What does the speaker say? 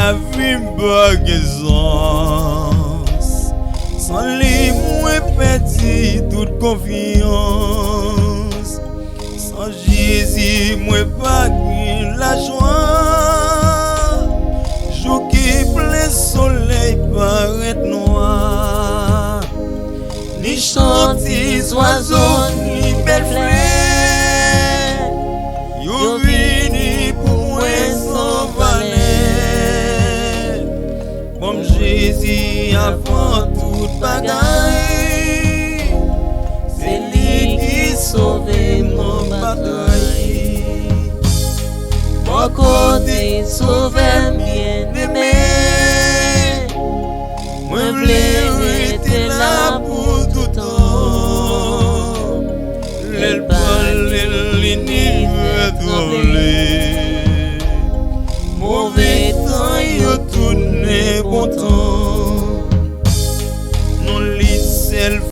la vie bagaisance. Sans lui, moi perdu toute confiance. Sans Jésus, moi pas la joie. Jour qui plein soleil paraît noir. Ni chantiers oiseaux, ni belles fleurs. Yo vini pour moi sans valeur. Comme Jésus avant toute bagaille. C'est lui qui sauve mon bataille. Mon côté sauve bien aimé. Moi voulais rester là pour tout temps. L'aile parle, l'univers tremble. Mauvais temps, yo tourne bon temps. Non, les